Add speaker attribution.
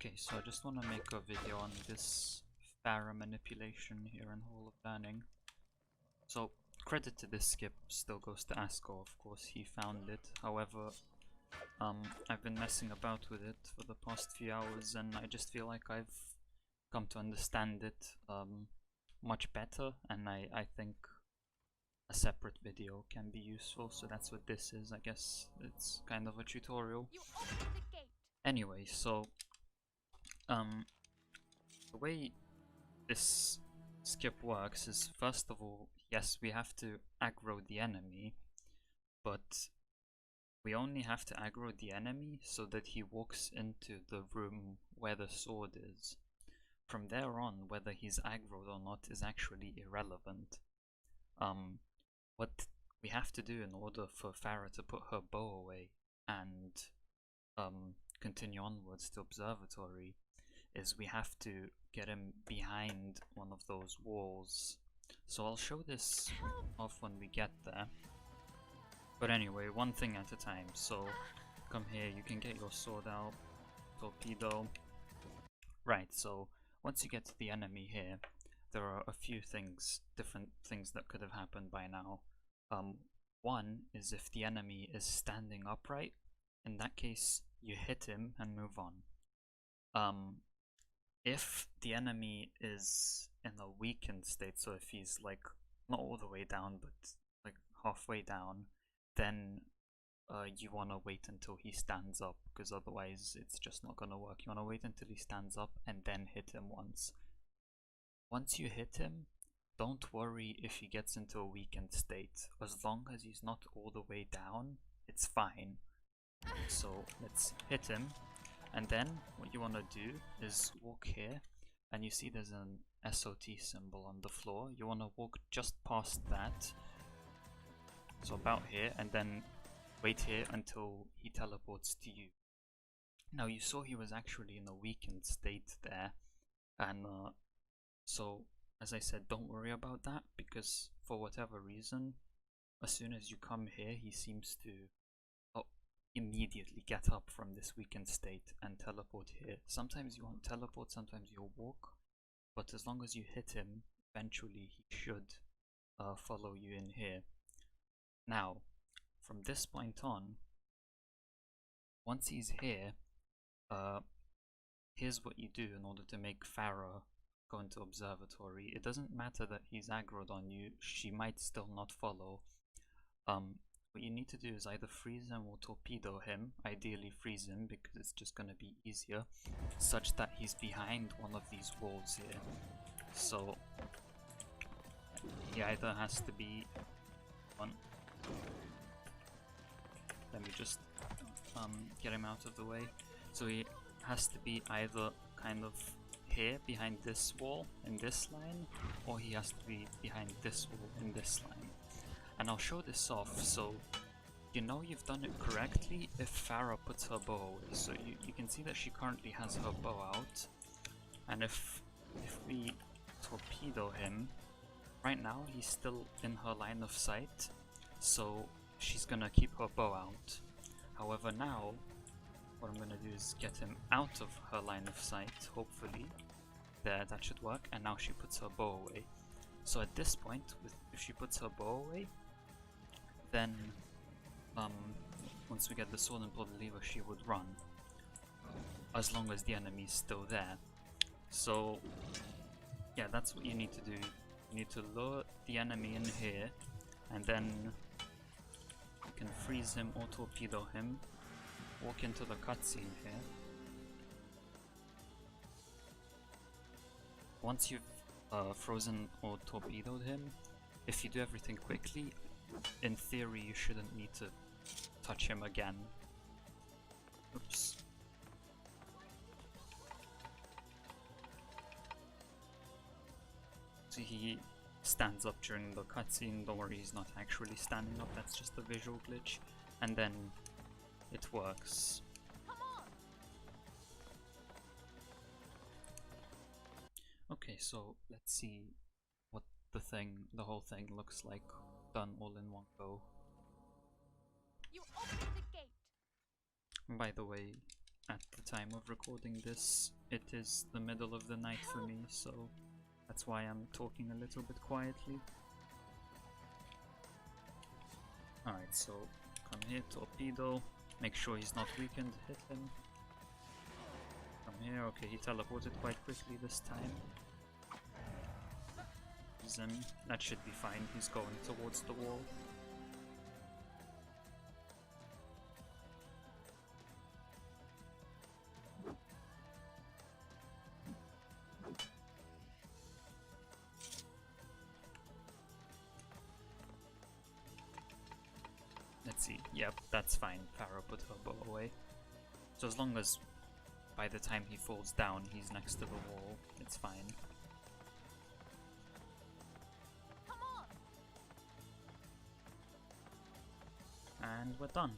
Speaker 1: Okay, so I just want to make a video on this Farah manipulation here in HoL of Learning. So, credit to this skip still goes to Asko, of course, he found it. However, I've been messing about with it for the past few hours and I just feel like I've come to understand it much better, and I think a separate video can be useful, so that's what this is. I guess it's kind of a tutorial. Anyway, so the way this skip works is, first of all, yes, we have to aggro the enemy, but we only have to aggro the enemy so that he walks into the room where the sword is. From there on, whether he's aggroed or not is actually irrelevant. What we have to do in order for Farah to put her bow away and continue onwards to observatory is we have to get him behind one of those walls. So I'll show this off when we get there. But anyway, one thing at a time. So come here, you can get your sword out, torpedo. Right, so once you get to the enemy here, there are a few things, different things that could have happened by now. One is if the enemy is standing upright, in that case you hit him and move on. If the enemy is in a weakened state, so if he's like not all the way down but like halfway down, then you want to wait until he stands up, because otherwise it's just not going to work. You want to wait until he stands up and then hit him once. Once you hit him, don't worry if he gets into a weakened state. As long as he's not all the way down, it's fine. So let's hit him, and then what you want to do is walk here, and you see there's an SoT symbol on the floor. You want to walk just past that, so about here, and then wait here until he teleports to you. Now you saw he was actually in a weakened state there, and so as I said, don't worry about that, because for whatever reason, as soon as you come here, he seems to immediately get up from this weakened state and teleport here. Sometimes you won't teleport, sometimes you'll walk, but as long as you hit him, eventually he should follow you in here. Now, from this point on, once he's here, here's what you do in order to make Farah go into observatory. It doesn't matter that he's aggroed on you, she might still not follow. What you need to do is either freeze him or torpedo him. Ideally freeze him, because it's just going to be easier, such that he's behind one of these walls here. So he either has to be on. Let me just get him out of the way. So he has to be either kind of here behind this wall in this line, or he has to be behind this wall in this line. And I'll show this off, so you know you've done it correctly if Farah puts her bow away. So you can see that she currently has her bow out, and if we torpedo him, right now he's still in her line of sight, so she's gonna keep her bow out. However, now what I'm gonna do is get him out of her line of sight, hopefully. There, that should work, and now she puts her bow away. So at this point, if she puts her bow away, then once we get the sword and pull the lever, she would run, as long as the enemy is still there. So yeah, that's what you need to do. You need to lure the enemy in here, and then you can freeze him or torpedo him, walk into the cutscene here. Once you've frozen or torpedoed him, if you do everything quickly, in theory you shouldn't need to touch him again. Oops. So he stands up during the cutscene. Don't worry, he's not actually standing up, that's just a visual glitch. And then it works. Okay, so let's see what the whole thing looks like done all in one go.
Speaker 2: You open the gate.
Speaker 1: And by the way, at the time of recording this, it is the middle of the night for me, so that's why I'm talking a little bit quietly. Alright, so come here, torpedo. Make sure he's not weakened, hit him. Come here, okay, he teleported quite quickly this time. That should be fine, he's going towards the wall. Let's see, yep, that's fine, Farah put her bow away. So as long as by the time he falls down he's next to the wall, it's fine. And we're done.